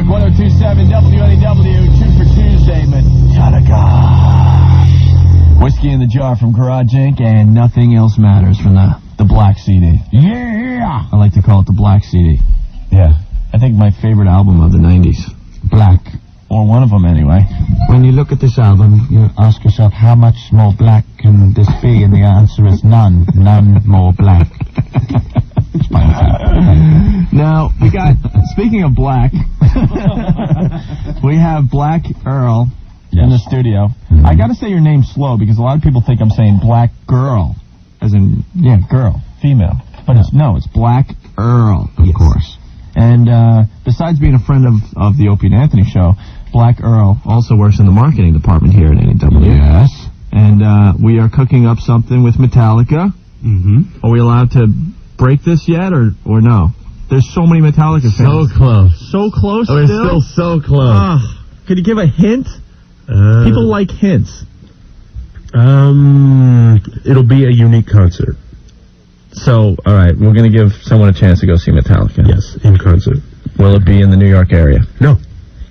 York, 1027 WNEW, 2 for Tuesday, Metallica. Whiskey in the Jar from Garage Inc. and Nothing Else Matters from the Black CD. Yeah! I like to call it the Black CD. Yeah. I think my favorite album of the 90s. Black. Or one of them, anyway. When you look at this album, you ask yourself, how much more black can this be? And the answer is none. None more black. Now, we got, speaking of black, we have Black Earl in the studio. Mm-hmm. I gotta say your name slow because a lot of people think I'm saying Black Girl. As in, girl, female. But it's Black Earl, of course. And besides being a friend of the Opie and Anthony show, Black Earl also works in the marketing department here at NEW. Yes. And we are cooking up something with Metallica. Mm-hmm. Are we allowed to break this yet, or no? There's so many Metallica fans. So close. So close We're still so close. Could you give a hint? People like hints. It'll be a unique concert. So, all right, we're going to give someone a chance to go see Metallica. Yes, in concert. Will it be in the New York area? No.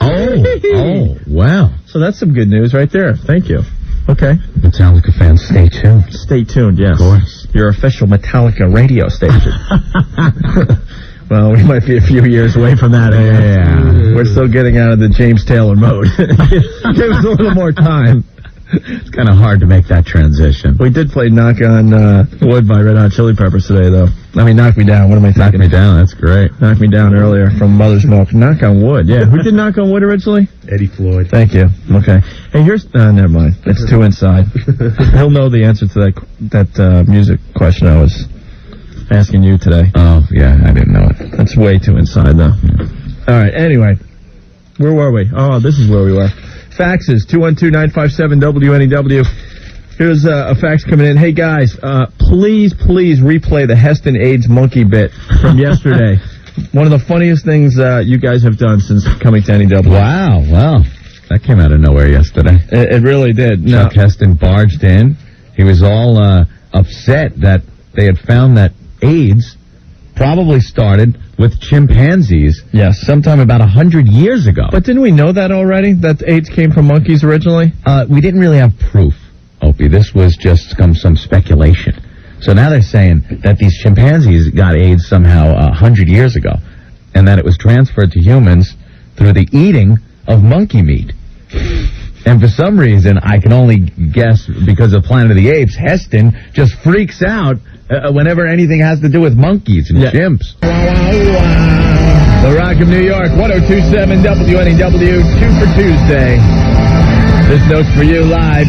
Oh, wow. So that's some good news right there. Thank you. Okay. Metallica fans, stay tuned. Stay tuned, yes. Of course. Your official Metallica radio station. Well, we might be a few years away from that. Yeah. We're still getting out of the James Taylor mode. Give us a little more time. It's kind of hard to make that transition. We did play Knock on Wood by Red Hot Chili Peppers today, though. I mean, Knock Me Down. What am I thinking? Knock Me Down, that's great. Knock Me Down earlier from Mother's Milk. Knock on Wood, yeah. Who did Knock on Wood originally? Eddie Floyd. Thank you. Okay. Hey, here's... never mind. It's too inside. He'll know the answer to that music question I was asking you today. Oh, yeah, I didn't know it. That's way too inside, though. Yeah. All right, anyway. Where were we? Oh, this is where we were. Faxes, 212-957-WNEW. Here's a fax coming in. Hey, guys, please replay the Heston AIDS monkey bit from yesterday. One of the funniest things you guys have done since coming to NEW. Wow, well, that came out of nowhere yesterday. It really did. Chuck Heston barged in. He was all upset that they had found that AIDS probably started with chimpanzees. Yes. Sometime about 100 years ago. But didn't we know that already, that AIDS came from monkeys originally? We didn't really have proof, Opie. This was just some speculation. So now they're saying that these chimpanzees got AIDS somehow 100 years ago, and that it was transferred to humans through the eating of monkey meat. And for some reason, I can only guess because of Planet of the Apes, Heston just freaks out whenever anything has to do with monkeys and chimps. The Rock of New York, 1027 WNEW, 2 for Tuesday. This note's for you live.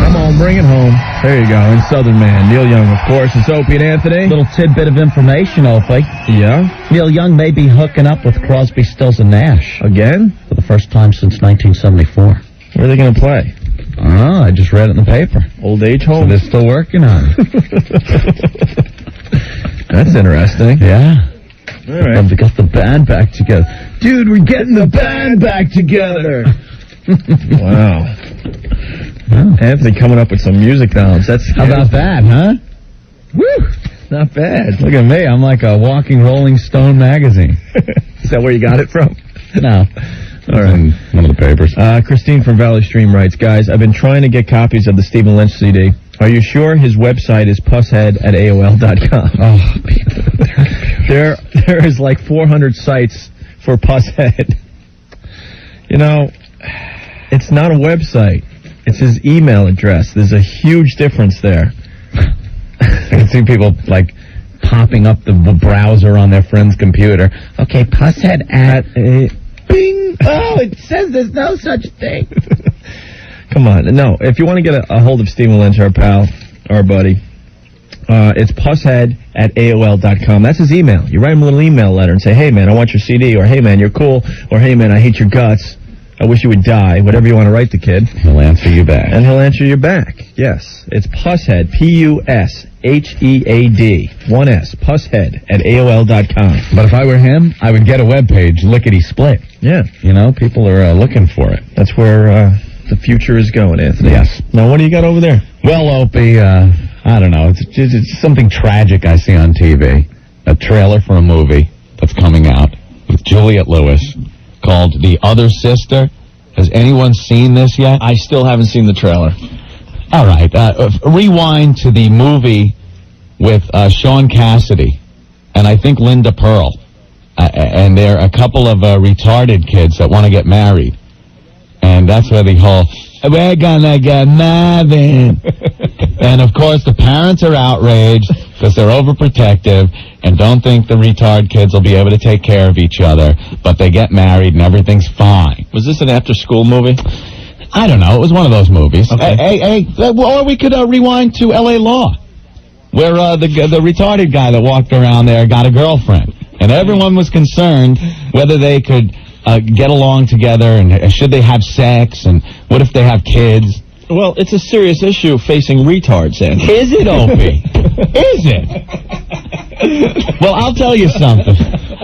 Come on, bring it home. There you go, in Southern Man. Neil Young, of course. It's Opie and Anthony. Little tidbit of information, Opie. Yeah? Neil Young may be hooking up with Crosby, Stills Nash. Again? For the first time since 1974. Where are they going to play? I just read it in the paper. Old age home? So they're still working on it. That's interesting. Yeah. All right. They got the band back together. Dude, we're getting the band back together. Wow. Anthony coming up with some music knowledge. That's How about that, huh? Woo! Not bad. Look at me. I'm like a walking Rolling Stone magazine. Is that where you got it from? No. All right. In one of the papers. Christine from Valley Stream writes, guys, I've been trying to get copies of the Stephen Lynch CD. Are you sure his website is pusshead@AOL.com? Oh, There is like 400 sites for Pusshead. You know, it's not a website. It's his email address. There's a huge difference there. I can see people, like, popping up the browser on their friend's computer. Okay, Pusshead at... Bing! Oh, it says there's no such thing. Come on. No, if you want to get a hold of Stephen Lynch, our pal, our buddy, it's pusshead@AOL.com. That's his email. You write him a little email letter and say, hey, man, I want your CD, or hey, man, you're cool, or hey, man, I hate your guts. I wish you would die, whatever you want to write the kid. He'll answer you back. And he'll answer you back. Yes. It's Pusshead, P-U-S-H-E-A-D, 1S, pusshead@AOL.com. But if I were him, I would get a webpage, lickety-split. Yeah. You know, people are looking for it. That's where the future is going, Anthony. Yes. Now, what do you got over there? Well, Opie, I don't know. It's it's something tragic I see on TV. A trailer for a movie that's coming out with Juliette Lewis called The Other Sister. Has anyone seen this yet? I still haven't seen the trailer. All right. Rewind to the movie with Sean Cassidy and I think Linda Pearl. And they're a couple of retarded kids that want to get married. And that's where the whole, we're gonna get married. And, of course, the parents are outraged because they're overprotective and don't think the retard kids will be able to take care of each other. But they get married and everything's fine. Was this an after-school movie? I don't know. It was one of those movies. Okay. Or we could rewind to L.A. Law, where the retarded guy that walked around there got a girlfriend. And everyone was concerned whether they could get along together and should they have sex and what if they have kids. Well, it's a serious issue facing retards, Andy. Is it, Opie? Is it? Well, I'll tell you something.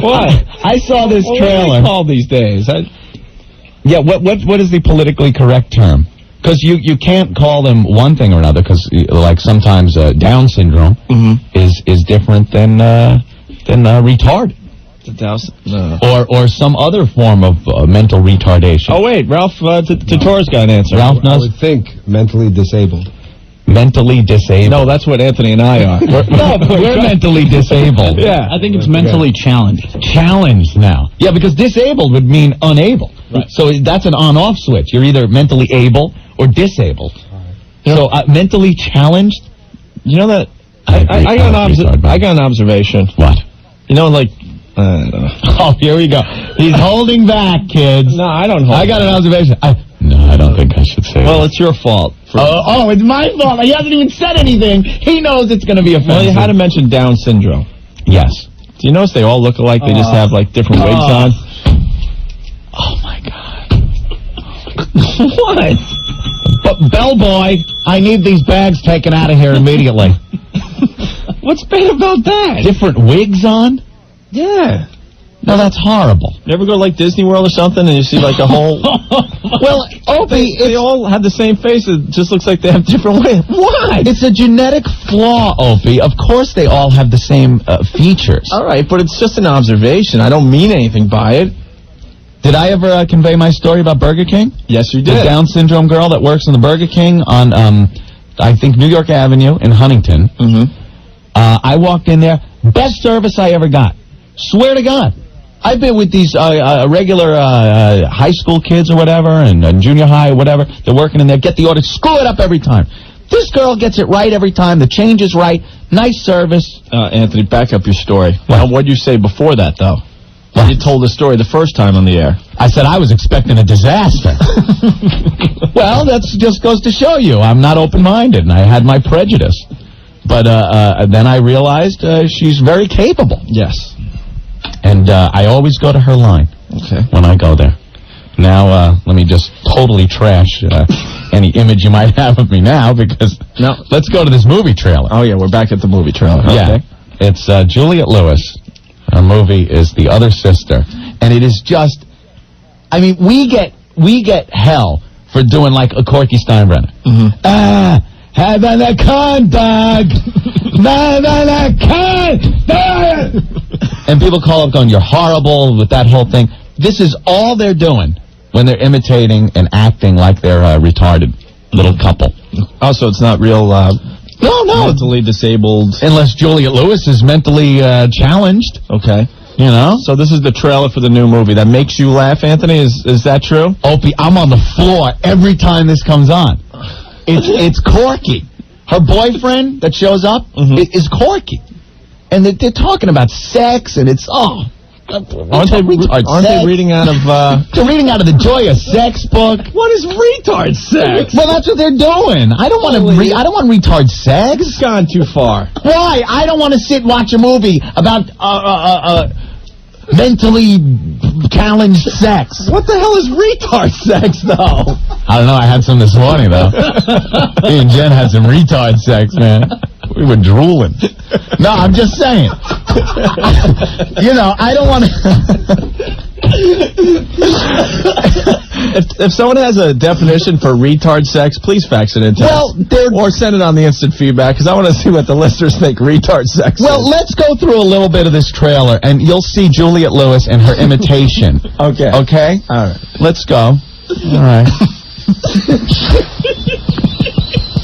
What? I saw this trailer. What are they called these days? Yeah, what is the politically correct term? Because you can't call them one thing or another, because like sometimes Down syndrome is different than retard. No. Or some other form of mental retardation. Oh, wait, Ralph Torres got an answer. Ralph knows? I would think mentally disabled. Mentally disabled. No, that's what Anthony and I are. We're mentally disabled. Yeah. I think it's mentally challenged. Challenged now. Yeah, because disabled would mean unable. Right. So that's an on-off switch. You're either mentally able or disabled. Right. So mentally challenged? You know that... I got an observation. What? You know, like... I don't know. Oh, here we go. He's holding back, kids. No, I don't hold I got an observation. No, I don't think I should say Well, that. it's your fault. It's my fault. He hasn't even said anything. He knows it's going to be offensive. Well, you had to mention Down syndrome. Yes. Do you notice they all look alike? They just have, like, different wigs on? Oh, my God. What? But, bellboy, I need these bags taken out of here immediately. What's bad about that? Different wigs on? Yeah. No, that's horrible. You ever go, like, Disney World or something, and you see, like, a whole... Well, Opie, they all have the same face. It just looks like they have different wigs. What? it's a genetic flaw, Opie. Of course they all have the same features. All right, but it's just an observation. I don't mean anything by it. Did I ever convey my story about Burger King? Yes, you The did. Down syndrome girl that works in the Burger King on, I think, New York Avenue in Huntington. I walked in there. Best service I ever got. Swear to God. I've been with these regular high school kids or whatever, and junior high or whatever. They're working in there. Get the order. Screw it up every time. This girl gets it right every time. The change is right. Nice service. Anthony, back up your story. What? What'd you say before that, though? What? You told the story the first time on the air. I said I was expecting a disaster. Well, that just goes to show you. I'm not open-minded, and I had my prejudice. But then I realized she's very capable. Yes. And I always go to her line when I go there. Now, let me just totally trash any image you might have of me now, because let's go to this movie trailer. Oh, yeah, we're back at the movie trailer. Yeah. It's Juliette Lewis. Her movie is The Other Sister. And it is just, I mean, we get hell for doing like a Corky Steinbrenner. Having a con dog. Having a con dog. And people call up going, you're horrible with that whole thing. This is all they're doing when they're imitating and acting like they're a retarded little couple. Also, it's not real No. mentally disabled. Unless Juliette Lewis is mentally challenged. Okay. You know? So this is the trailer for the new movie. That makes you laugh, Anthony? Is that true? Opie, I'm on the floor every time this comes on. It's Corky. Her boyfriend that shows up is Corky. And they're talking about sex, and it's, Aren't they reading out of... They're reading out of the Joy of Sex book. What is retard sex? Well, that's what they're doing. I don't want I don't want retard sex. It's gone too far. Why? I don't want to sit and watch a movie about mentally challenged sex. What the hell is retard sex, though? I don't know. I had some this morning, though. Me and Jen had some retard sex, man. We were drooling. No, I'm just saying. You know, I don't want to... If someone has a definition for retard sex, please fax it in to us. Or send it on the instant feedback, because I want to see what the listeners think retard sex is. Well, let's go through a little bit of this trailer, and you'll see Juliette Lewis and her imitation. Okay. Okay? All right. Let's go. All right.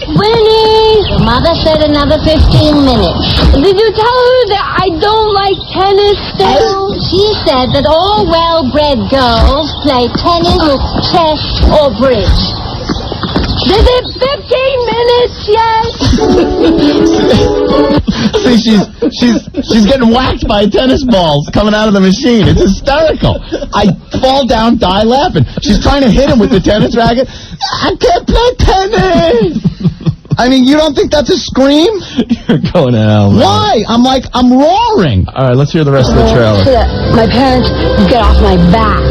Winnie! Your mother said another 15 minutes. Did you tell her that I don't like tennis still? She said that all well-bred girls play tennis or chess or bridge. Is it 15 minutes yet? See, she's getting whacked by tennis balls coming out of the machine. It's hysterical. I fall down, die laughing. She's trying to hit him with the tennis racket. I can't play tennis. I mean, you don't think that's a scream? You're going to hell, man. Why? I'm roaring. All right, let's hear the rest of the trailer. My parents get off my back.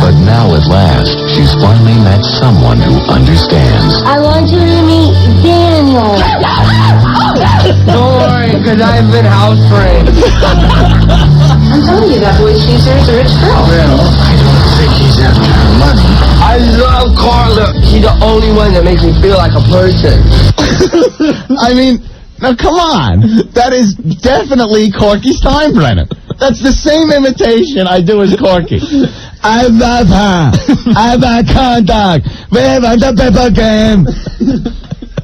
But now at last, she's finally met someone who understands. I want you to meet Daniel. Don't worry, because I've been house trained. I'm telling you, that boy Caesar's a rich girl. Well, I don't think he's after her money. I love Carla. She's the only one that makes me feel like a person. I mean, now come on. That is definitely Corky Steinbrenner. That's the same imitation I do as Corky. I love her. I'm a contact. We want the paper game.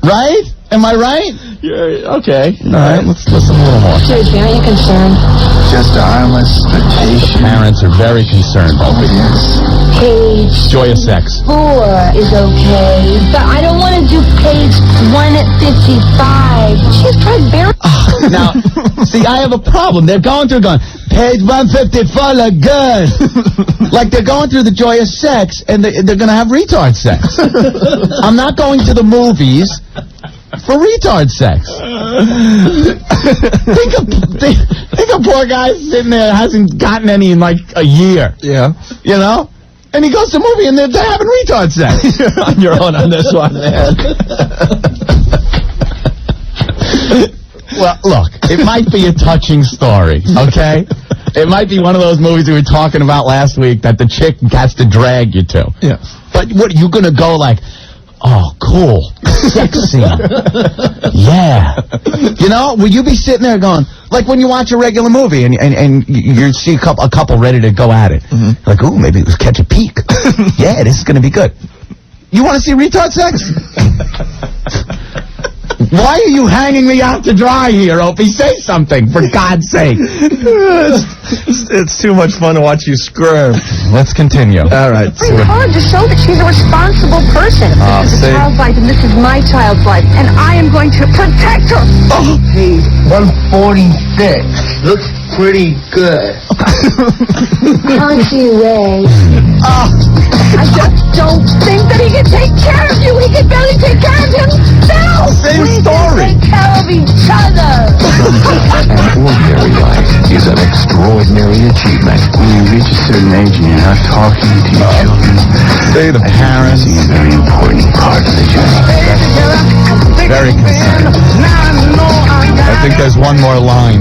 Right? Am I right? Yeah, okay. All right, let's listen a little more. Seriously, aren't you concerned? Just a harmless flirtation. Parents are very concerned. Yes. Page Joyous sex. 4 is okay, but I don't want to do page 1 at 55. She's tried very... Now, see, I have a problem. They're going through page 154 look good. Like they're going through the joyous sex, and they're going to have retard sex. I'm not going to the movies for retard sex. think a poor guy sitting there hasn't gotten any in like a year. Yeah. You know? And he goes to a movie and they're having retard sex. You're on your own on this one, man. Well, look, it might be a touching story, okay? It might be one of those movies we were talking about last week that the chick has to drag you to. Yeah. But what, you going to go like, oh, cool, sex scene. Yeah. You know, will you be sitting there going, like when you watch a regular movie and you see a couple ready to go at it. Mm-hmm. Like, ooh, maybe let's catch a peek. Yeah, this is going to be good. You want to see retard sex? Why are you hanging me out to dry here, Opie? Say something, for God's sake. It's too much fun to watch you squirm. Let's continue. All right. It's hard to show that she's a responsible person. This is a child's life, and this is my child's life, and I am going to protect her. Oh. Page 146 looks pretty good. Aren't you, Ray? I just don't think that he can take care of you. He can barely take care of himself. Same We story. can take care of each other. An ordinary life is an extraordinary achievement. When you reach a certain age and you're not talking to your children, The parents. it's a very important part of the journey. Very concerned. I think there's one more line.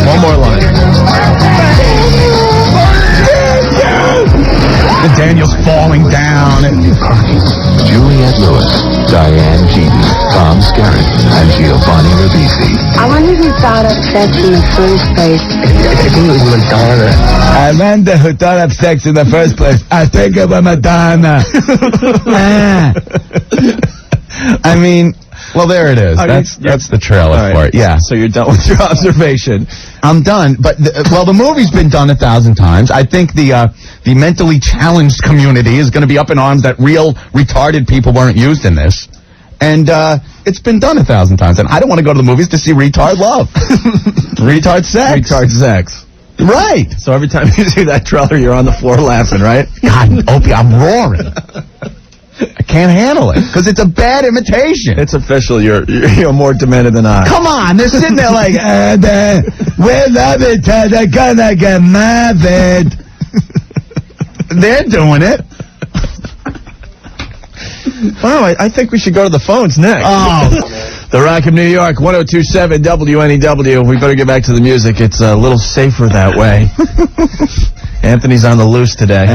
One more line. And Daniel's falling down. Juliette Lewis, Diane Keaton, Tom Skerritt, and Giovanni Ribisi. I wonder who thought up sex in the first place. I think it was Madonna. Amanda who thought of sex in the first place. I think it was Madonna. I mean, well, there it is. That's the trailer for it. Yeah. So you're done with your observation. I'm done. But, the movie's been done 1,000 times. I think the mentally challenged community is going to be up in arms that real retarded people weren't used in this. And it's been done 1,000 times. And I don't want to go to the movies to see retard love. Retard sex. Retard sex. Right. So every time you see that trailer, you're on the floor laughing, right? God, Opie, I'm roaring. I can't handle it because it's a bad imitation. It's official. You're more demented than I. Come on, they're sitting there like, we love it, they're gonna get married. They're doing it. Wow, I think we should go to the phones next. Oh, The Rock of New York, 102.7 WNEW. We better get back to the music. It's a little safer that way. Anthony's on the loose today.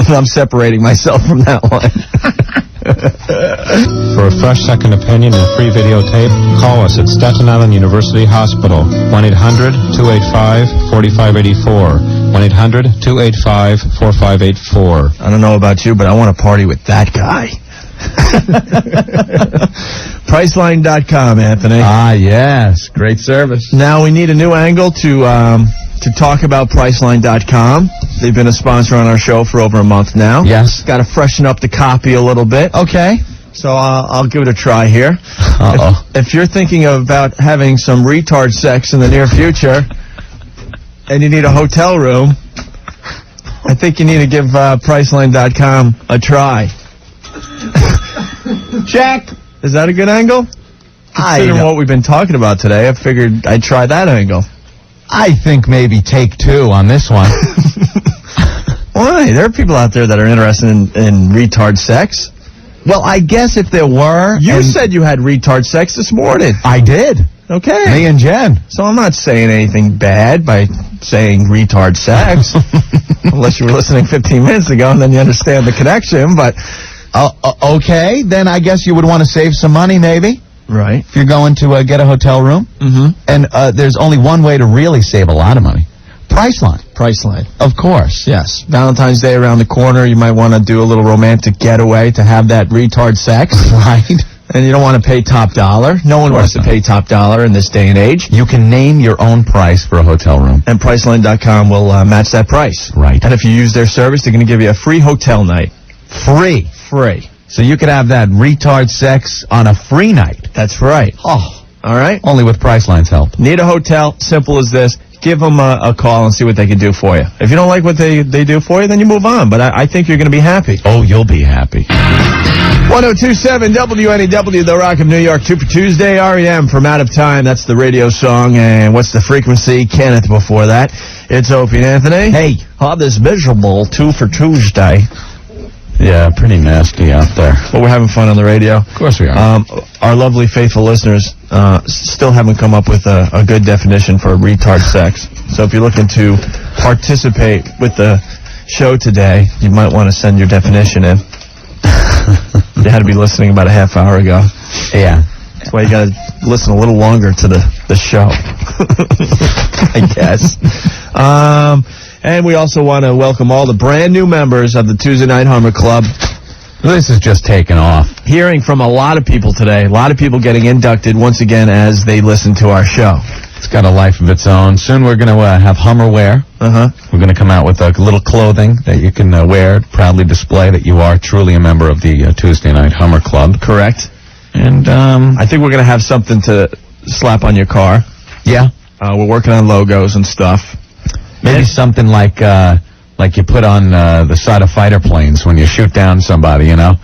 I'm separating myself from that one. For a fresh second opinion and free videotape, call us at Staten Island University Hospital, 1-800-285-4584, 1-800-285-4584. I don't know about you, but I want to party with that guy. Priceline.com, Anthony. Ah, yes. Great service. Now we need a new angle to talk about Priceline.com. They've been a sponsor on our show for over a month now. Yes. Got to freshen up the copy a little bit. Okay. So I'll give it a try here. Uh-oh. If you're thinking about having some retard sex in the near future and you need a hotel room, I think you need to give Priceline.com a try. Jack, is that a good angle? Considering what we've been talking about today, I figured I'd try that angle. I think maybe take two on this one. Why? There are people out there that are interested in retard sex. Well, I guess if there were... You said you had retard sex this morning. I did. Okay. Me and Jen. So I'm not saying anything bad by saying retard sex. Unless you were listening 15 minutes ago and then you understand the connection, but... Okay, then I guess you would want to save some money, maybe. Right. If you're going to get a hotel room. Mm-hmm. And there's only one way to really save a lot of money. Priceline. Priceline. Of course. Yes. Valentine's Day around the corner. You might want to do a little romantic getaway to have that retard sex. Right. And you don't want to pay top dollar. No one wants to pay top dollar in this day and age. You can name your own price for a hotel room. And Priceline.com will match that price. Right. And if you use their service, they're going to give you a free hotel night. Free. Free. So you could have that retard sex on a free night. That's right. Oh. All right? Only with Priceline's help. Need a hotel, simple as this. Give them a call and see what they can do for you. If you don't like what they do for you, then you move on. But I think you're going to be happy. Oh, you'll be happy. 102.7 WNEW, The Rock of New York, 2 for Tuesday, REM from Out of Time. That's the radio song. And what's the frequency? Kenneth before that. It's Opie and Anthony. Hey. Oh, this miserable 2 for Tuesday. Yeah, pretty nasty out there. But we're having fun on the radio. Of course we are. Our lovely, faithful listeners still haven't come up with a good definition for retard sex. So if you're looking to participate with the show today, you might want to send your definition in. You had to be listening about a half hour ago. Yeah. That's why you got to listen a little longer to the show, I guess. And we also want to welcome all the brand new members of the Tuesday Night Hummer Club. This is just taken off. Hearing from a lot of people today. A lot of people getting inducted once again as they listen to our show. It's got a life of its own. Soon we're going to have Hummer wear. Uh-huh. We're going to come out with a little clothing that you can wear, proudly display that you are truly a member of the Tuesday Night Hummer Club. Correct. And I think we're going to have something to slap on your car. Yeah. We're working on logos and stuff. Maybe something like you put on the side of fighter planes when you shoot down somebody, you know?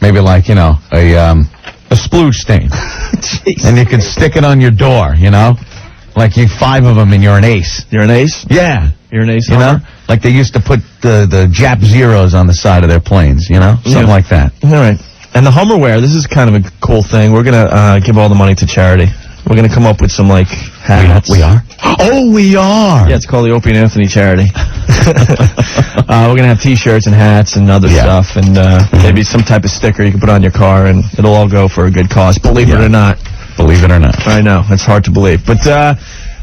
Maybe like, you know, a splooge stain. And you can stick it on your door, you know? Like you 5 of them and you're an ace. You're an ace? Yeah. You're an ace, you know? Like they used to put the Jap Zeros on the side of their planes, you know? Something like that. All right. And the Hummerware, this is kind of a cool thing. We're going to give all the money to charity. We're going to come up with some, like, hats. We are? Oh, we are! Yeah, it's called the Opie and Anthony Charity. We're going to have T-shirts and hats and other stuff, and maybe some type of sticker you can put on your car, and it'll all go for a good cause, believe it or not. Believe it or not. I know, it's hard to believe. But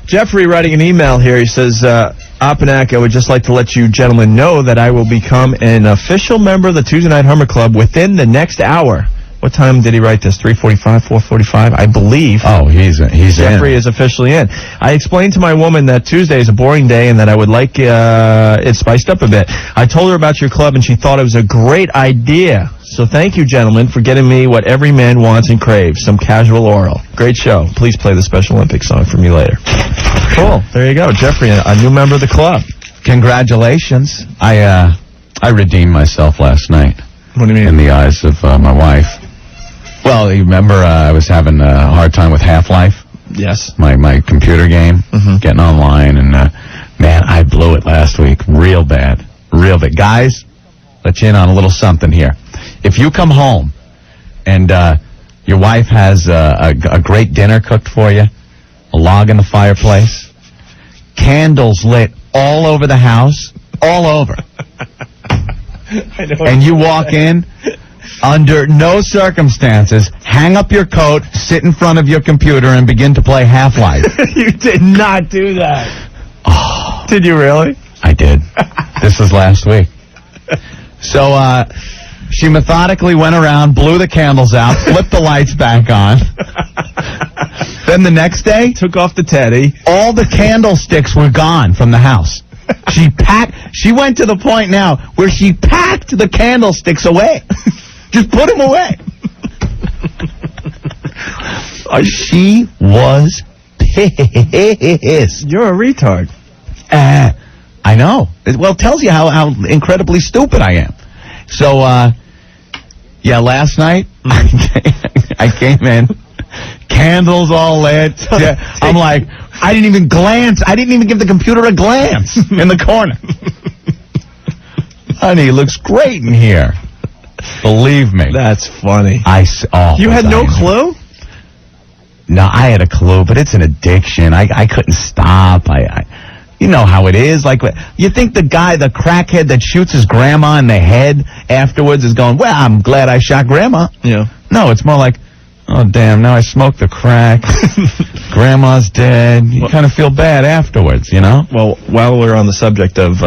Jeffrey writing an email here, he says, Opinack, I would just like to let you gentlemen know that I will become an official member of the Tuesday Night Hummer Club within the next hour. What time did he write this? 3:45, 4:45, I believe. Oh, he's Jeffrey is officially in. I explained to my woman that Tuesday is a boring day and that I would like it spiced up a bit. I told her about your club and she thought it was a great idea. So thank you, gentlemen, for getting me what every man wants and craves, some casual oral. Great show. Please play the Special Olympics song for me later. Cool. There you go. Jeffrey, a new member of the club. Congratulations. I redeemed myself last night. What do you mean? In the eyes of my wife. Well, you remember I was having a hard time with Half-Life? Yes. My computer game, getting online, and man, I blew it last week. Real bad. Real bad. Guys, let you in on a little something here. If you come home and Your wife has a great dinner cooked for you, a log in the fireplace, candles lit all over the house, all over. And you walk in, under no circumstances, hang up your coat, sit in front of your computer, and begin to play Half-Life. You did not do that. Oh, Did you really? I did. This was last week. So, she methodically went around, blew the candles out, flipped the lights back on. Then the next day, Took off the teddy. all the candlesticks were gone from the house. She went to the point now where she packed the candlesticks away. Just put them away. She was pissed. You're a retard. I know. Well, it tells you how incredibly stupid I am. So, yeah, last night, I came in, candles all lit. I'm like, I didn't even glance. I didn't even give the computer a glance in the corner. Honey, it looks great in here. Believe me. That's funny. You had no clue? No, I had a clue, but it's an addiction. I couldn't stop. You know how it is. Like, you think the crackhead that shoots his grandma in the head afterwards is going, well, I'm glad I shot grandma. Yeah. No, it's more like, oh, damn, now I smoked the crack. Grandma's dead. You kind of feel bad afterwards, you know? Well, while we're on the subject of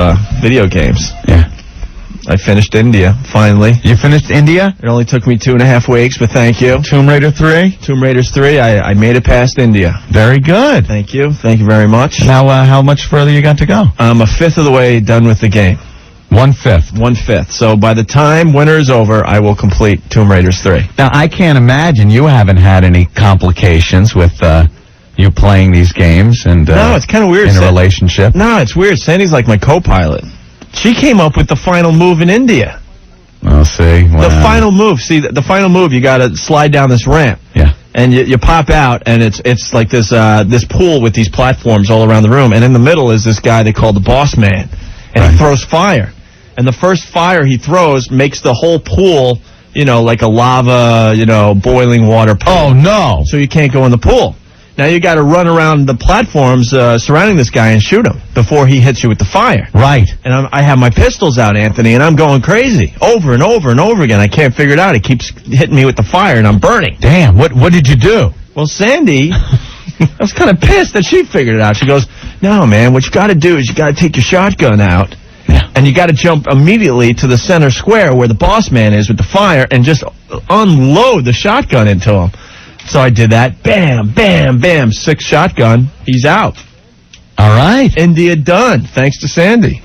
video games, Yeah. I finished India, finally. You finished India? It only took me 2.5 weeks, but thank you. Tomb Raider 3? Tomb Raiders 3, I made it past India. Very good. Thank you. Thank you very much. Now, how much further you got to go? I'm a fifth of the way done with the game. 1/5. 1/5. So by the time winter is over, I will complete Tomb Raiders 3. Now, I can't imagine you haven't had any complications with you playing these games and No, it's kind of weird. in a relationship. No, it's weird. Sandy's like my co-pilot. She came up with the final move in India. I'll see. The final move. See, the final move, you got to slide down this ramp. Yeah. And you pop out, and it's like this pool with these platforms all around the room. And in the middle is this guy they call the boss man. And he throws fire. And the first fire he throws makes the whole pool, like a lava, boiling water pool. Oh, no. So you can't go in the pool. Now you got to run around the platforms surrounding this guy and shoot him before he hits you with the fire. Right. And I have my pistols out, Anthony, and I'm going crazy over and over and over again. I can't figure it out. He keeps hitting me with the fire, and I'm burning. Damn, what did you do? Well, Sandy, I was kind of pissed that she figured it out. She goes, no, man, what you got to do is you got to take your shotgun out, and you got to jump immediately to the center square where the boss man is with the fire and just unload the shotgun into him. So I did that. Bam, bam, bam. 6 shotgun. He's out. All right. India done, thanks to Sandy.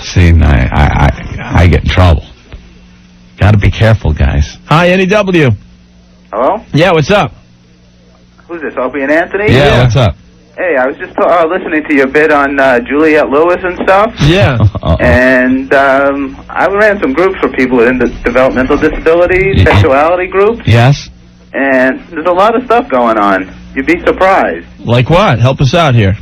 See, I get in trouble. Got to be careful, guys. Hi, NEW. Hello? Yeah, what's up? Who's this, Opie and Anthony? Yeah, what's up? Hey, I was just listening to your bit on Juliette Lewis and stuff. Yeah. And I ran some groups for people with developmental disabilities, sexuality groups. Yes. And there's a lot of stuff going on. You'd be surprised. Like what? Help us out here.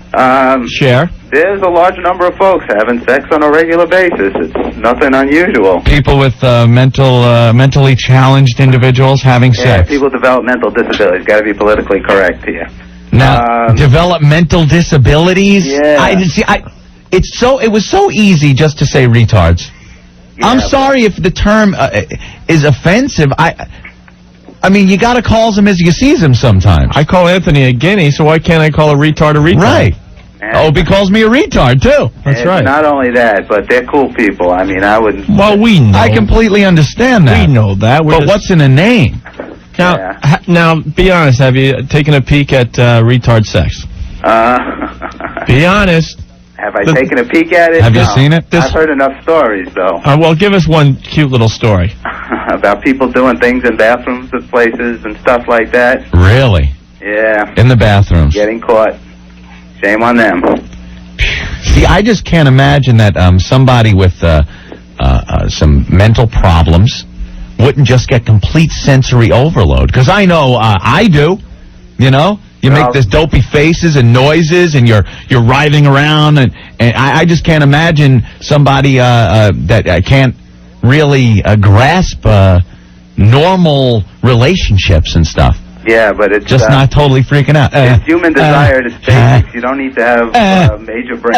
Share. There's a large number of folks having sex on a regular basis. It's nothing unusual. People with mentally challenged individuals having Yeah, sex. people with developmental disabilities. Got to be politically correct here. Now, developmental disabilities? Yeah. It was so easy just to say retards. Yeah, I'm sorry if the term is offensive. I mean, you got to call them as you see them sometimes. I call Anthony a guinea, so why can't I call a retard a retard? Right. Opie calls me a retard, too. That's right. Not only that, but they're cool people. I mean, I wouldn't... Well, we know. I completely understand that. We know that. But what's in a name? Now, be honest. Have you taken a peek at retard sex? Be honest. Have I taken a peek at it? Have you seen it? I've heard enough stories, though. Well, give us one cute little story. About people doing things in bathrooms of places and stuff like that. Really? Yeah. In the bathrooms. Getting caught. Shame on them. See, I just can't imagine that somebody with some mental problems wouldn't just get complete sensory overload. Because I know I do, You make this dopey faces and noises, and you're writhing around, and I just can't imagine somebody that can't really grasp normal relationships and stuff. Yeah, but it's Just not totally freaking out. It's human desire to basics. You don't need to have major brain.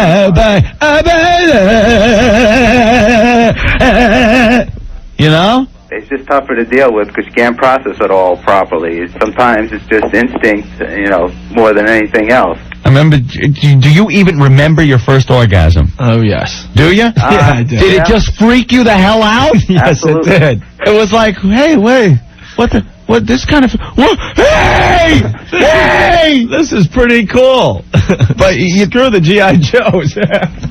You know? It's just tougher to deal with because you can't process it all properly. Sometimes it's just instinct, more than anything else. I remember, do you even remember your first orgasm? Oh, yes. Do you? Yeah, I did. Did it just freak you the hell out? Yes, Absolutely. it did. It was like, hey, wait, what this kind of, hey, This is pretty cool. but you Screw the G.I. Joes.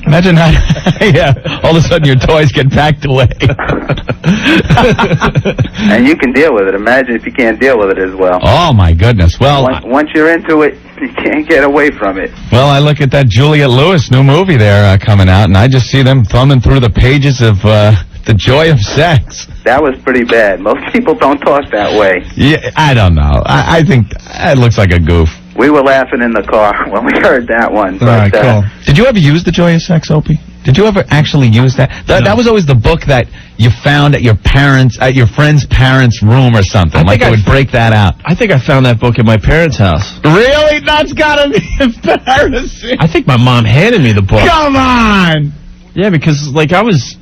imagine how, yeah, all of a sudden your toys get packed away. And you can deal with it. Imagine if you can't deal with it as well. Oh, my goodness. Well, Once you're into it, you can't get away from it. well, I look at that Juliette Lewis new movie there coming out, and I just see them thumbing through the pages of The Joy of Sex. That was pretty bad. Most people don't talk that way. Yeah, I don't know. I think it looks like a goof. We were laughing in the car when we heard that one. All right, cool. Did you ever use The Joy of Sex, Opie? Did you ever actually use that? That was always the book that you found at your friend's parents' room or something. Like they would break that out. I think I found that book at my parents' house. Really? That's gotta be embarrassing. I think my mom handed me the book. Come on! Yeah, because, I was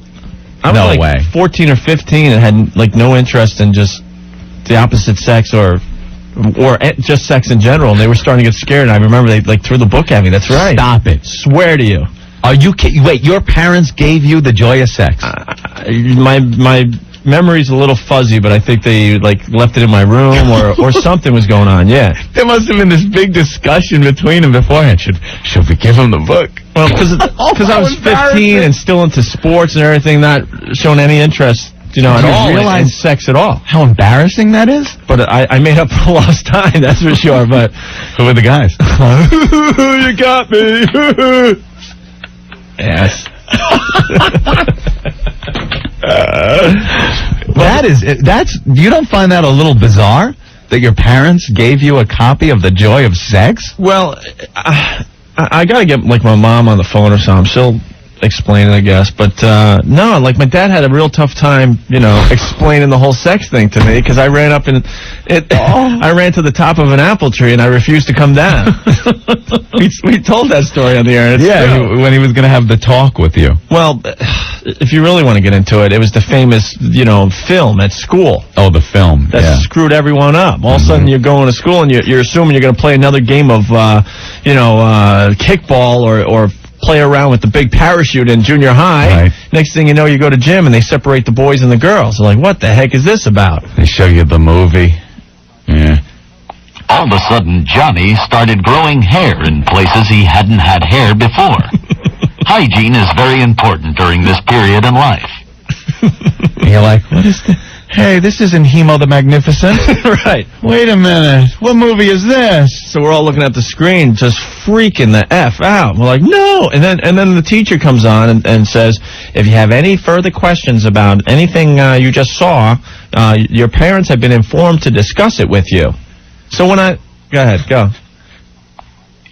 No like way. 14 or 15 and had, no interest in just the opposite sex or just sex in general, and they were starting to get scared, and I remember they, threw the book at me. That's right. Stop it. Swear to you. Are you kidding? Wait, your parents gave you The Joy of Sex? My memory's a little fuzzy, but I think they, left it in my room or something was going on, yeah. There must have been this big discussion between them beforehand. Should we give him the book? Well, because I was 15 and still into sports and everything, not showing any interest, at all in sex at all. How embarrassing that is? But I made up for lost time, that's for sure. But who were the guys? You got me. Yes. You don't find that a little bizarre that your parents gave you a copy of The Joy of Sex? Well, I got to get, my mom on the phone or something. She'll explain it, I guess. But, no, my dad had a real tough time, explaining the whole sex thing to me because I ran up and I ran to the top of an apple tree and I refused to come down. we told that story on the air. When he was going to have the talk with you. Well, if you really want to get into it, it was the famous, film at school. Oh, the film. That screwed everyone up. All of a sudden, you're going to school and you're assuming you're going to play another game of, kickball or play around with the big parachute in junior high. Right. Next thing you know, you go to gym and they separate the boys and the girls. They're like, what the heck is this about? They show you the movie. Yeah. All of a sudden, Johnny started growing hair in places he hadn't had hair before. Hygiene is very important during this period in life. And you're like, what is this? Hey, this isn't Hemo the Magnificent. Right. Wait a minute. What movie is this? So we're all looking at the screen, just freaking the F out. We're like, no. And then the teacher comes on and says, if you have any further questions about anything you just saw, your parents have been informed to discuss it with you. So go ahead, go.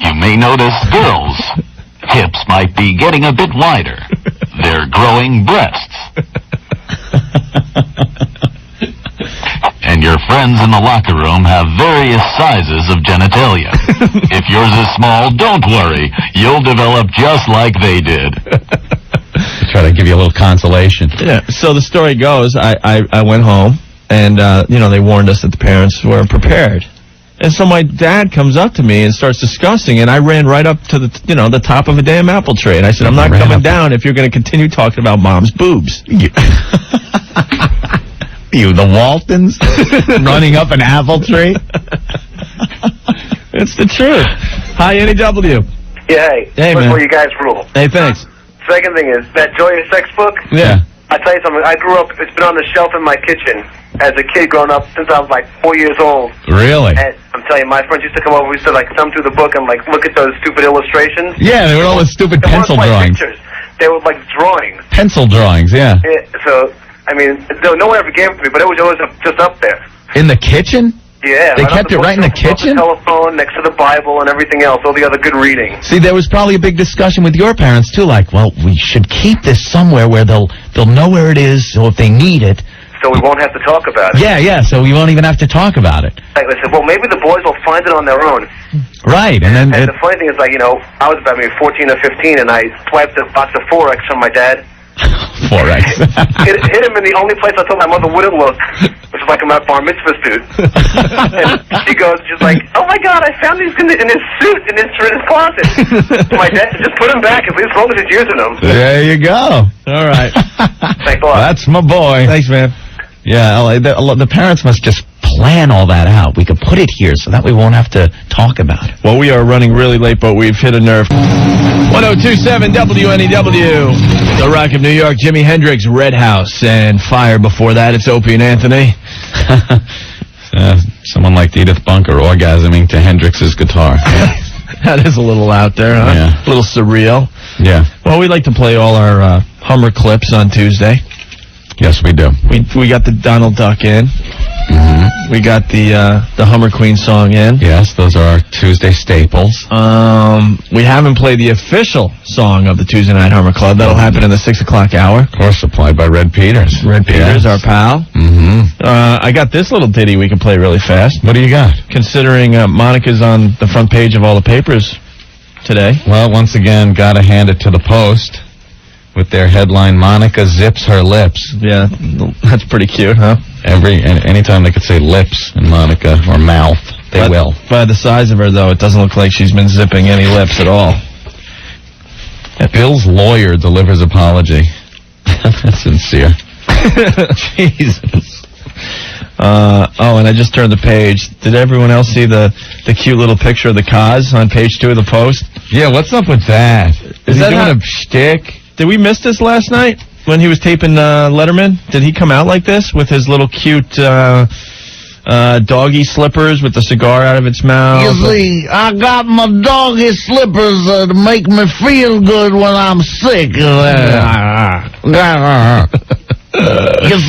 You may notice girls' hips might be getting a bit wider. They're growing breasts. And your friends in the locker room have various sizes of genitalia. If yours is small, don't worry. You'll develop just like they did. Try to give you a little consolation. Yeah. So the story goes, I went home, and, they warned us that the parents weren't prepared. And so my dad comes up to me and starts discussing, and I ran right up to the top of a damn apple tree. And I said, I'm not coming down if you're going to continue talking about mom's boobs. You, the Waltons, running up an apple tree? It's the truth. Hi, NEW. Yeah, hey man. Before you guys rule. Hey, thanks. Second thing is, that Joy of Sex book, Yeah. I tell you something, I grew up, it's been on the shelf in my kitchen as a kid growing up since I was 4 years old. Really? And I'm telling you, my friends used to come over, we used to thumb through the book and look at those stupid illustrations. Yeah, they were all those stupid pencil drawings. Pictures. They were drawings. Pencil drawings, yeah. So, no one ever gave it to me, but it was always just up there. In the kitchen? Yeah. They kept it right in the kitchen? The telephone, next to the Bible and everything else, all the other good reading. See, there was probably a big discussion with your parents, too, well, we should keep this somewhere where they'll know where it is, so if they need it. so we won't have to talk about it. Yeah, so we won't even have to talk about it. Like, I said, well, maybe the boys will find it on their own. Right, and then... And the funny thing is, like, I was about maybe 14 or 15, and I swiped a box of Forex from my dad. Forex. Hit him in the only place I told my mother wouldn't look, which was like a bar mitzvah suit. And she's like, oh my God, I found these in his suit in his closet. My dad said, just put them back, at least as long as he's using them. There you go. All right. Thanks a lot. That's my boy. Thanks, man. Yeah, the parents must just plan all that out. We could put it here so that we won't have to talk about it. Well, we are running really late, but we've hit a nerve. 1027 WNEW, The Rock of New York, Jimi Hendrix, Red House, and Fire before that. It's Opie and Anthony. Someone like Edith Bunker orgasming to Hendrix's guitar. That is a little out there, huh? Yeah. A little surreal. Yeah. Well, we like to play all our Hummer clips on Tuesday. Yes, we do. We got the Donald Duck in. Mm-hmm. We got the Hummer Queen song in. Yes, those are our Tuesday staples. We haven't played the official song of the Tuesday Night Hummer Club. That'll happen in the 6 o'clock hour. Of course, supplied by Red Peters. Red Peters, our pal. Mm-hmm. I got this little ditty we can play really fast. What do you got? Considering Monica's on the front page of all the papers today. Well, once again, gotta hand it to the Post with their headline, Monica zips her lips. Yeah, that's pretty cute, huh? Anytime they could say lips in Monica, or mouth, they will. By the size of her, though, it doesn't look like she's been zipping any lips at all. Bill's lawyer delivers apology. That's sincere. Jesus. And I just turned the page. Did everyone else see the cute little picture of the Cos on page 2 of the Post? Yeah, what's up with that? Is he doing a shtick? Did we miss this last night when he was taping Letterman? Did he come out like this with his little cute doggy slippers with the cigar out of its mouth? You see, I got my doggy slippers to make me feel good when I'm sick. You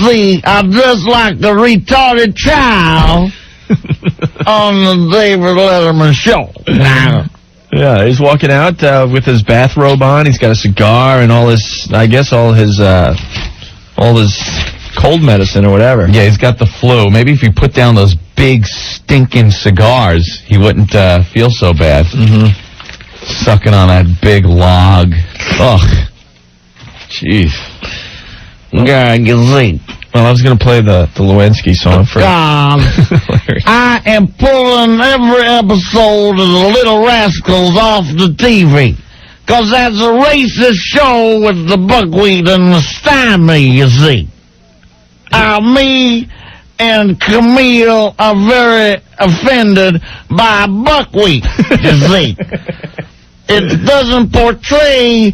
see, I'm just like the retarded child on the David Letterman show. Yeah, he's walking out with his bathrobe on. He's got a cigar and all his cold medicine or whatever. Yeah, he's got the flu. Maybe if you put down those big stinking cigars, he wouldn't feel so bad. Mm-hmm. Sucking on that big log. Ugh. Jeez. Well, I was going to play the Lewinsky song for... I am pulling every episode of the Little Rascals off the TV. Because that's a racist show with the buckwheat and the stymie, you see. Me and Camille are very offended by buckwheat, you see. It doesn't portray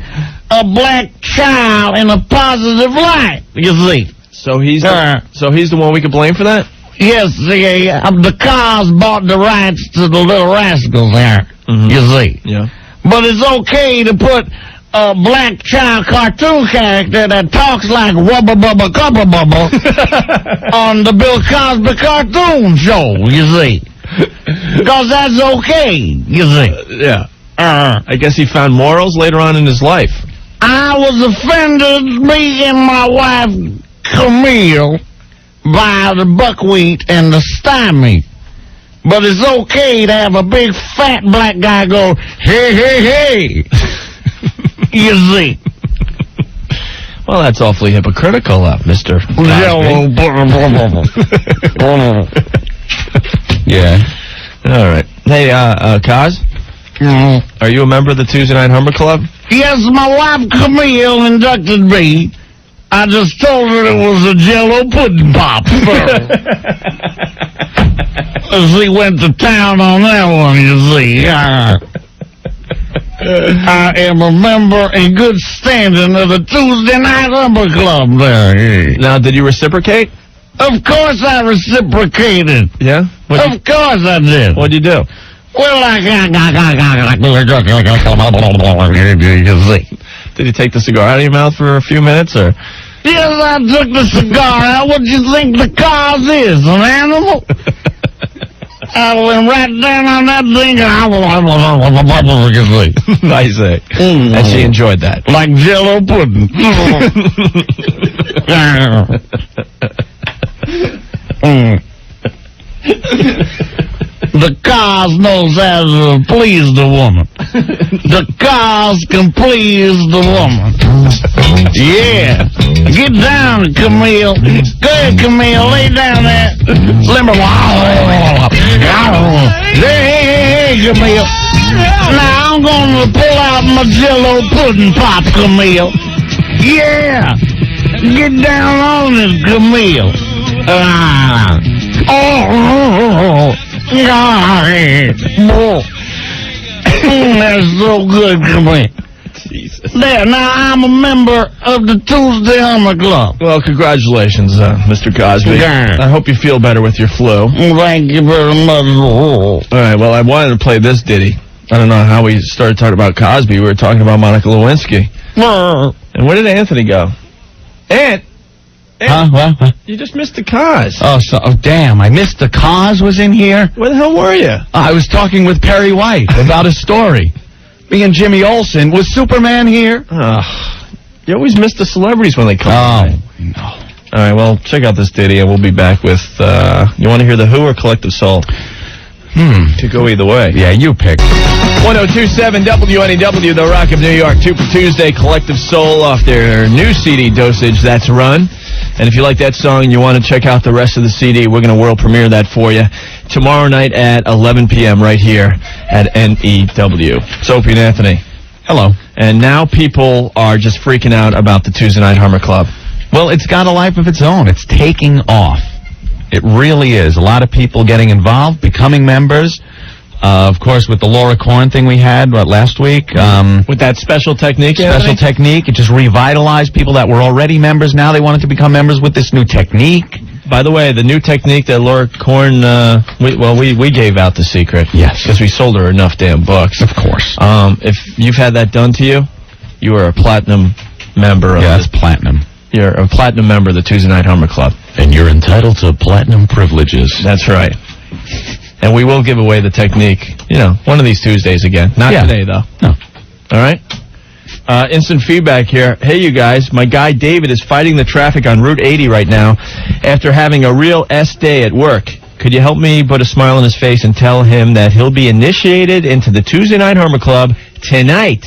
a black child in a positive light, you see. So he's the one we can blame for that? Yes, the Cos bought the rights to the Little Rascals there, you see. Yeah. But it's okay to put a black child cartoon character that talks like Wubba Bubba Cubba Bubba on the Bill Cosby cartoon show, you see. Because that's okay, you see. Yeah. I guess he found morals later on in his life. I was offended, me and my wife, Camille, by the buckwheat and the stymie. But it's okay to have a big fat black guy go, hey, hey, hey. You see. Well, that's awfully hypocritical, Mr. Yeah. All right. Hey, Kaz? Are you a member of the Tuesday Night Hummer Club? Yes, my wife Camille inducted me. I just told her it was a Jell-O pudding pop. She went to town on that one, you see. I am a member in good standing of the Tuesday Night Hummer Club there. Now, did you reciprocate? Of course I reciprocated. Yeah? Of course I did. What'd you do? Well, Did you take the cigar out of your mouth for a few minutes, or? Yes, I took the cigar out. What do you think the cause is? An animal? I went right down on that thing, and I say. And she enjoyed that. Like Jell-O pudding. The cars knows how to please the woman. The cars can please the woman. Yeah. Get down, Camille. Go ahead, Camille. Lay down there. Limber. Hey, Camille. Now I'm going to pull out my Jell-O pudding pop, Camille. Yeah. Get down on it, Camille. That's so good, Camille. Jesus. There, now I'm a member of the Tuesday Hummer Club. Well, congratulations, Mr. Cosby. Yeah. I hope you feel better with your flu. Thank you very much. All right, well, I wanted to play this ditty. I don't know how we started talking about Cosby. We were talking about Monica Lewinsky. And where did Anthony go? Ant? Huh? What? You just missed the cause. Oh, damn. I missed the cause was in here? Where the hell were you? I was talking with Perry White about a story. Me and Jimmy Olsen. Was Superman here? You always miss the celebrities when they come. Oh, no. All right, well, check out this ditty, and we'll be back with, you want to hear The Who or Collective Soul? Could go either way. Yeah, you pick. 1027 WNEW, The Rock of New York, 2 for Tuesday, Collective Soul off their new CD, Dosage, That's Run. And if you like that song and you want to check out the rest of the CD, we're going to world premiere that for you tomorrow night at 11 p.m. right here at NEW. It's Opie and Anthony. Hello. And now people are just freaking out about the Tuesday Night Hummer Club. Well, it's got a life of its own. It's taking off. It really is. A lot of people getting involved, becoming members. Of course, with the Laura Korn thing we had last week. With that special technique, Special technique. It just revitalized people that were already members. Now they wanted to become members with this new technique. By the way, the new technique that Laura Korn, we gave out the secret. Yes. Because we sold her enough damn books. Of course. If you've had that done to you, you are a platinum member of that's platinum. You're a platinum member of the Tuesday Night Hummer Club. And you're entitled to platinum privileges. That's right. And we will give away the technique, one of these Tuesdays again. Not today, though. No. All right? Instant feedback here. Hey, you guys, my guy David is fighting the traffic on Route 80 right now after having a real S day at work. Could you help me put a smile on his face and tell him that he'll be initiated into the Tuesday Night Hummer Club tonight?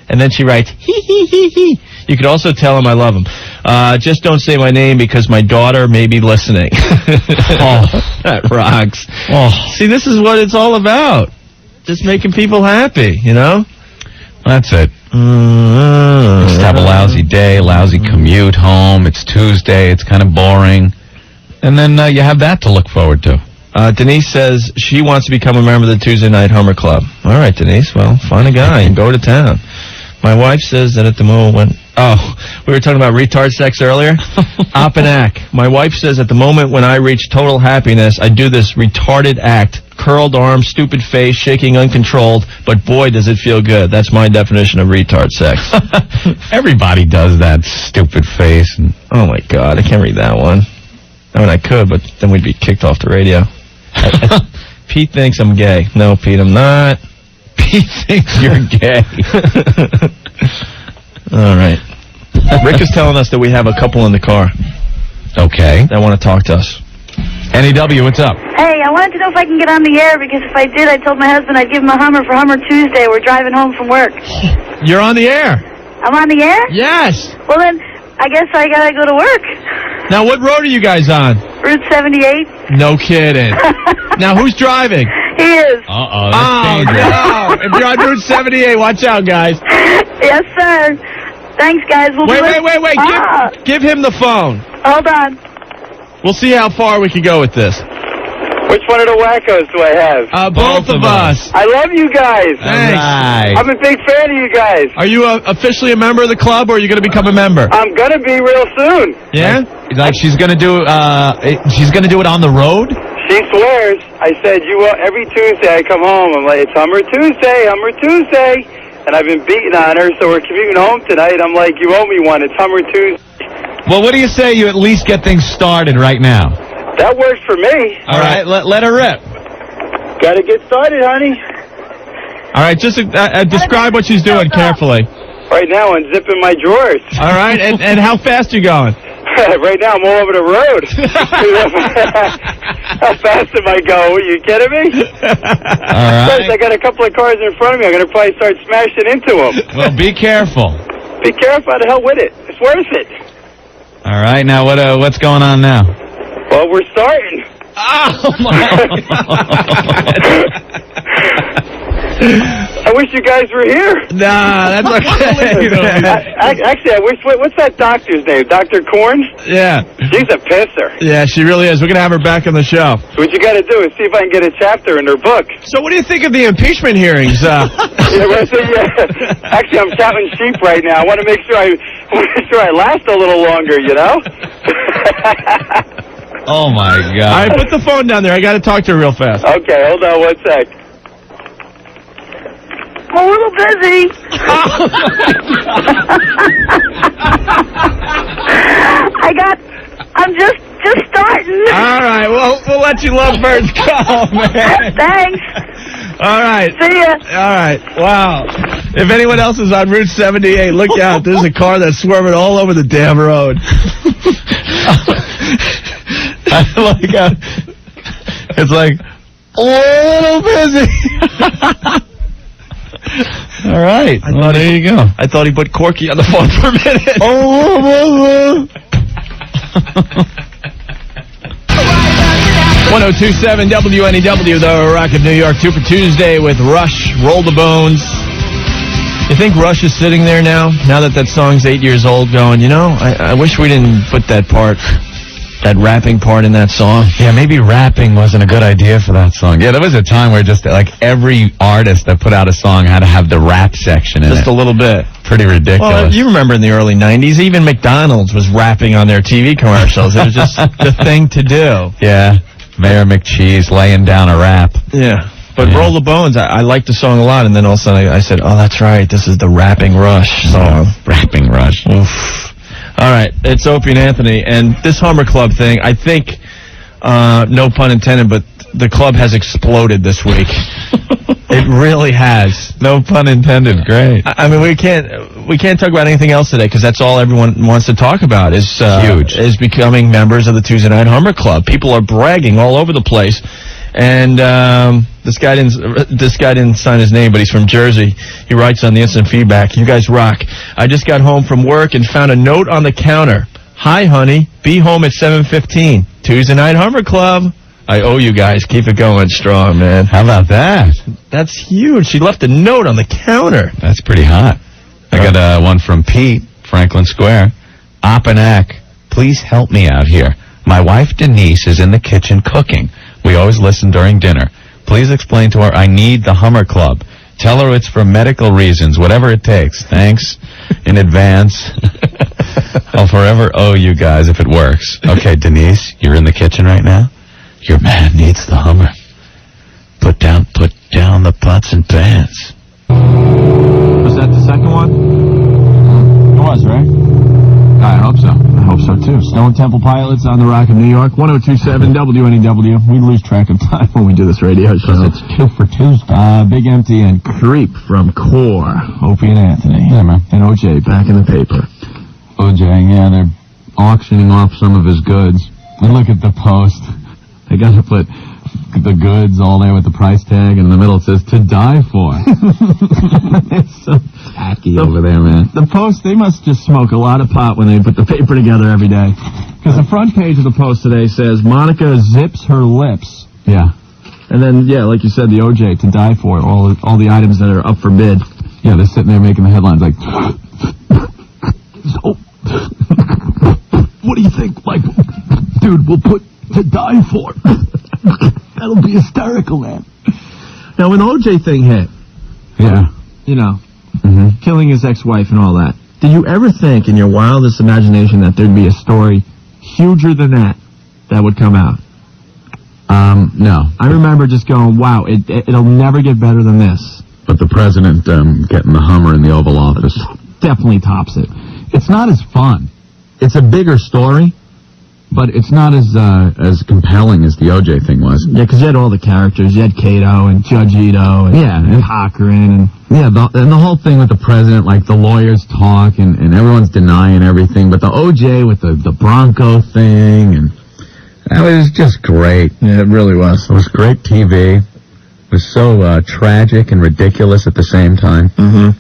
And then she writes, hee, hee, hee, hee. You could also tell him I love him. Just don't say my name because my daughter may be listening. That rocks. See, this is what it's all about. Just making people happy, That's it. Just have a lousy day, lousy commute home. It's Tuesday. It's kind of boring. And then you have that to look forward to. Denise says she wants to become a member of the Tuesday Night Hummer Club. All right, Denise. Well, find a guy and go to town. My wife says that at the moment we were talking about retard sex earlier. Op and act. My wife says at the moment when I reach total happiness, I do this retarded act. Curled arms, stupid face, shaking uncontrolled, but boy, does it feel good. That's my definition of retard sex. Everybody does that stupid face. Oh, my God. I can't read that one. I mean, I could, but then we'd be kicked off the radio. Pete thinks I'm gay. No, Pete, I'm not. Pete thinks you're gay. All right. Rick is telling us that we have a couple in the car. Okay. That want to talk to us. NEW, what's up? Hey, I wanted to know if I can get on the air, because if I did, I told my husband I'd give him a Hummer for Hummer Tuesday. We're driving home from work. You're on the air. I'm on the air? Yes. Well, then, I guess I gotta go to work. Now, what road are you guys on? Route 78. No kidding. Now, who's driving? He is. Uh-oh, that's dangerous. No. If you're on Route 78, watch out, guys. Yes, sir. Thanks, guys. We'll Wait. Give him the phone. Hold on. We'll see how far we can go with this. Which one of the wackos do I have? Both of us. I love you guys. Thanks. Right. I'm a big fan of you guys. Are you officially a member of the club, or are you going to become a member? I'm going to be real soon. Yeah? Like she's gonna do it on the road? She swears. I said, every Tuesday I come home, I'm like, it's Hummer Tuesday. And I've been beating on her, so we're commuting home tonight. I'm like, you owe me one. It's Hummer Tuesday. Well, what do you say you at least get things started right now? That works for me. All right, let her rip. Got to get started, honey. All right, just describe what she's doing carefully. Right now, unzipping my drawers. All right, and how fast are you going? Right now, I'm all over the road. How fast am I going? Are you kidding me? All right. I got a couple of cars in front of me. I'm going to probably start smashing into them. Well, be careful. Be careful. How the hell with it? It's worth it. All right. Now, what's going on now? Well, we're starting. Oh, my I wish you guys were here. Nah, that's okay. Actually, I wish. What's that doctor's name? Dr. Korn? Yeah. She's a pisser. Yeah, she really is. We're going to have her back on the show. So what you got to do is see if I can get a chapter in her book. So what do you think of the impeachment hearings? Yeah, actually, I'm counting sheep right now. I want to make sure I last a little longer, you know? Oh, my God. All right, put the phone down there. I got to talk to her real fast. Okay, hold on 1 sec. I'm a little busy. I'm just starting. All right, well, we'll let you love birds go, man. Thanks. All right. See ya. All right. Wow. If anyone else is on Route 78, look out. There's a car that's swerving all over the damn road. I like how it's like a little busy. All right. Well, there you go. I thought he put Corky on the phone for a minute. 1027 WNEW, the Rock of New York, 2 for Tuesday with Rush, Roll the Bones. You think Rush is sitting there now that song's 8 years old, going, you know, I wish we didn't put that rapping part in that song. Yeah, maybe rapping wasn't a good idea for that song. Yeah, there was a time where just like every artist that put out a song had to have the rap section in it. Just a little bit. Pretty ridiculous. Well, you remember in the early 90s, even McDonald's was rapping on their TV commercials. It was just the thing to do. Yeah, Mayor McCheese laying down a rap. Yeah. But Roll the Bones, I liked the song a lot, and then all of a sudden I said, oh, that's right, this is the Rapping Rush song. Rapping Rush. Oof. All right, it's Opie and Anthony, and this Hummer Club thing, I think, no pun intended, but the club has exploded this week. It really has. No pun intended. Great. I mean, we can't talk about anything else today because that's all everyone wants to talk about is huge. Is becoming members of the Tuesday Night Hummer Club. People are bragging all over the place. And this guy didn't sign his name, but he's from Jersey. He writes on the instant feedback, "You guys rock. I just got home from work and found a note on the counter. Hi, honey. Be home at 7:15. Tuesday Night Hummer Club. I owe you guys. Keep it going strong, man." How about that? That's huge. She left a note on the counter. That's pretty hot. I got one from Pete, Franklin Square. Oppenack, please help me out here. My wife Denise is in the kitchen cooking. We always listen during dinner. Please explain to her I need the Hummer Club. Tell her it's for medical reasons, whatever it takes. Thanks in advance. I'll forever owe you guys if it works. Okay, Denise, you're in the kitchen right now? Your man needs the Hummer. Put down the pots and pans. Was that the second one? It was, right? I hope so. I hope so, too. Stone Temple Pilots on the Rock of New York, 1027 WNEW. We lose track of time when we do this radio show. It's 2 for Tuesday. Big Empty and Creep from Core. Opie and Anthony. Yeah, man. And OJ back in the paper. OJ, yeah, they're auctioning off some of his goods. And look at the post. They got to put the goods all there with the price tag, and in the middle it says, to die for. It's so tacky over there, man. The Post, they must just smoke a lot of pot when they put the paper together every day. Because the front page of the Post today says, Monica zips her lips. Yeah. And then, yeah, like you said, the OJ, to die for, all the items that are up for bid. Yeah, they're sitting there making the headlines like, so, what do you think? Like, dude, we'll put to die for. That'll be hysterical, man. Now, when the OJ thing hit, yeah, you know, killing his ex-wife and all that, did you ever think in your wildest imagination that there'd be a story huger than that would come out? No. I remember just going, wow, it'll never get better than this. But the president getting the Hummer in the Oval Office definitely tops it. It's not as fun. It's a bigger story, But it's not as compelling as the O.J. thing was. Yeah, because you had all the characters. You had Cato and Judge Ito and Cochran. And the whole thing with the president, like the lawyers talk and everyone's denying everything. But the O.J. with the Bronco thing, and that was just great. Yeah, it really was. It was great TV. It was so tragic and ridiculous at the same time. Mm-hmm.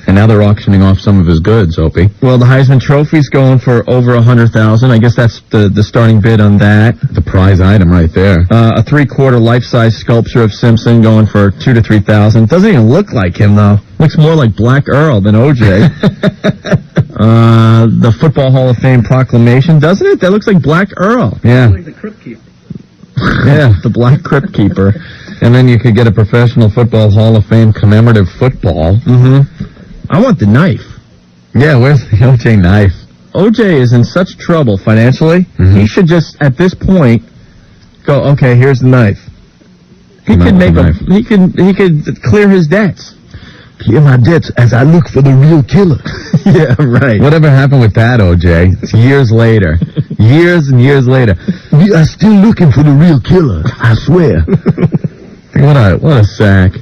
And now they're auctioning off some of his goods, Opie. Well, the Heisman Trophy's going for over $100,000. I guess that's the starting bid on that. The prize item right there. A 3/4 life-size sculpture of Simpson going for $2,000 to $3,000. Doesn't even look like him though. Looks more like Black Earl than OJ. The Football Hall of Fame proclamation, doesn't it? That looks like Black Earl. Yeah. Like the Crypt Keeper. Yeah, the Black Crypt Keeper. And then you could get a Professional Football Hall of Fame commemorative football. Mm-hmm. I want the knife. Yeah, where's the OJ knife? OJ is in such trouble financially. Mm-hmm. He should just, at this point, go, okay, here's the knife. He could clear his debts. Clear my debts as I look for the real killer. Yeah, right. Whatever happened with that, OJ? It's years later. Years and years later. We are still looking for the real killer, I swear. What a sack.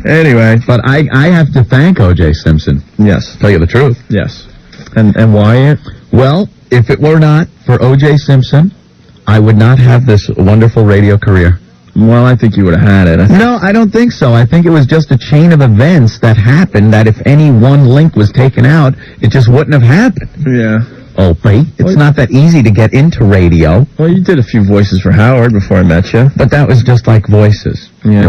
Anyway. But I have to thank O.J. Simpson. Yes. Tell you the truth. Yes. And why? Well, if it were not for O.J. Simpson, I would not have this wonderful radio career. Well, I think you would have had it. No, I don't think so. I think it was just a chain of events that happened that if any one link was taken out, it just wouldn't have happened. Yeah. Opie, it's not that easy to get into radio. Well, you did a few voices for Howard before I met you. But that was just like voices. Yeah. I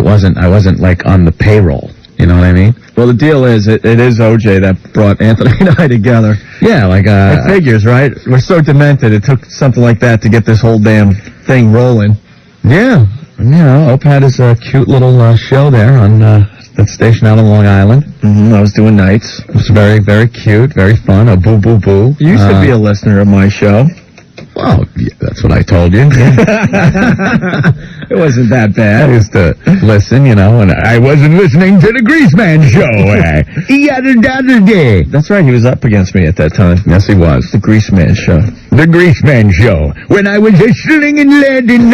wasn't like on the payroll. You know what I mean? Well, the deal is, it is OJ that brought Anthony and I together. Yeah, like, it figures, right? We're so demented, it took something like that to get this whole damn thing rolling. Yeah. You know, Ope had his cute little show there on that station out on Long Island. Mm-hmm, I was doing nights. It was very, very cute, very fun. A boo, boo, boo. You used to be a listener of my show. Well, yeah, that's what I told you. It wasn't that bad. I used to listen, you know, and I wasn't listening to the Greaseman show. That's right, he was up against me at that time. Yes, he was. The Greaseman show. The Greaseman show. When I was just slinging lead in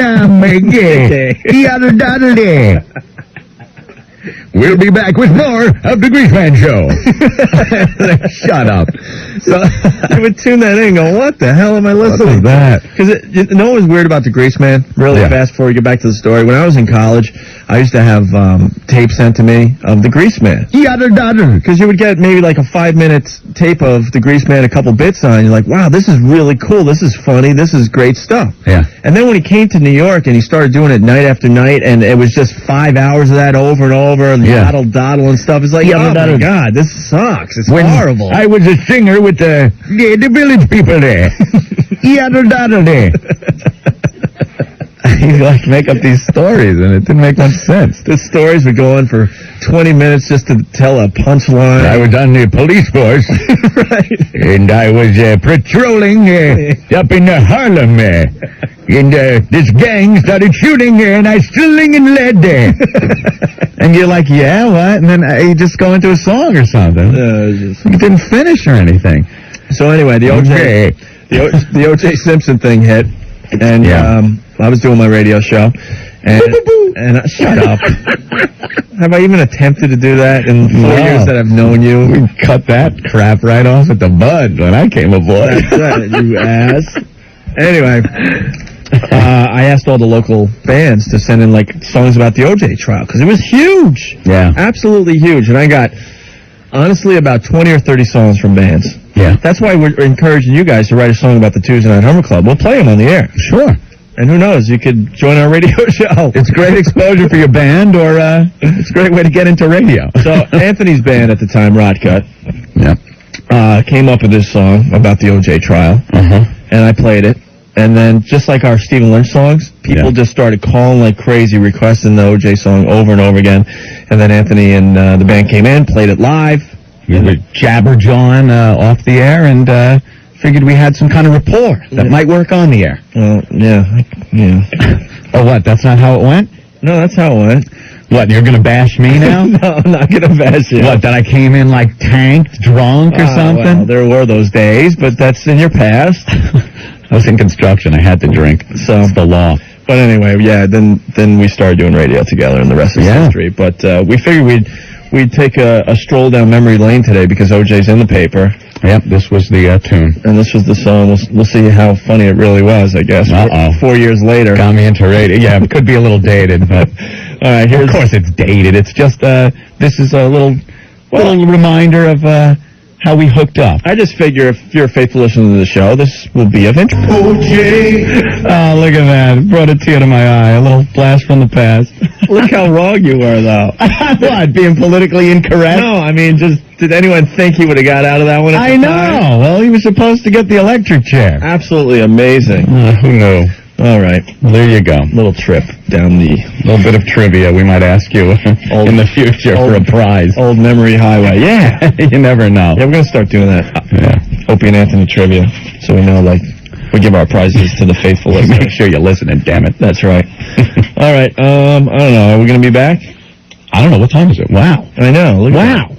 We'll be back with more of the Greaseman show. Shut up. So I would tune that in and go, what the hell am I listening to? That? Because you know what was weird about the Greaseman? Really fast before we get back to the story. When I was in college, I used to have tape sent to me of the Greaseman. Because you would get maybe like a 5-minute tape of the Greaseman, a couple bits on. You're like, wow, this is really cool. This is funny. This is great stuff. Yeah. And then when he came to New York and he started doing it night after night, and it was just 5 hours of that over and over, and doddle and stuff. It's like, oh my God, this sucks. It's horrible. I was a singer with the village people there. You like make up these stories, and it didn't make much sense. The stories would go on for 20 minutes just to tell a punchline. I was on the police force, right? And I was patrolling up in Harlem, and this gang started shooting, and I slinging lead there. And you're like, yeah, what? And then you just go into a song or something. You didn't finish or anything. So anyway, the O.J. Simpson thing hit, and I was doing my radio show, and shut up. Have I even attempted to do that in 4 years that I've known you? We cut that crap right off at the bud when I came aboard. That's right, you ass. Anyway, I asked all the local bands to send in like songs about the OJ trial because it was huge. Yeah, absolutely huge, and I got honestly about 20 or 30 songs from bands. Yeah, that's why we're encouraging you guys to write a song about the Tuesday Night Hummer Club. We'll play them on the air. Sure. And who knows, you could join our radio show. It's great exposure for your band, or it's a great way to get into radio. So Anthony's band at the time, Rodcut, came up with this song about the OJ trial, and I played it. And then, just like our Stephen Lynch songs, people just started calling like crazy, requesting the OJ song over and over again. And then Anthony and the band came in, played it live. We were jabberjawing off the air, and figured we had some kind of rapport that might work on the air. Well, yeah. Oh, what? That's not how it went? No, that's how it went. What, you're going to bash me now? No, I'm not going to bash you. What, that I came in like tanked, drunk or something? Well, there were those days, but that's in your past. I was in construction. I had to drink. So it's the law. But anyway, yeah, then we started doing radio together, and the rest is history. But we figured we'd take a stroll down memory lane today because OJ's in the paper. Yep, this was the tune. And this was the song. We'll see how funny it really was, I guess. 4 years later. Got me into radio. Yeah, it could be a little dated, but all right. Of course it's dated. It's just this is a little reminder of how we hooked up. I just figure if you're a faithful listener to the show, this will be of interest. OJ! Oh, look at that. Brought a tear to my eye. A little blast from the past. Look how wrong you are, though. What, being politically incorrect? No, I mean, did anyone think he would have got out of that one at I the know. time? Well, he was supposed to get the electric chair. Absolutely amazing. Who knew? All right. Well, there you go. Little trip down the... little bit of trivia we might ask you in the future for a prize. Old memory highway. Yeah. You never know. Yeah, we're going to start doing that. Yeah. Opie and Anthony trivia. So we know, we give our prizes to the faithful listeners. Make sure you're listening, damn it. That's right. All right. I don't know. Are we going to be back? I don't know. What time is it? Wow. I know. Look at wow. that.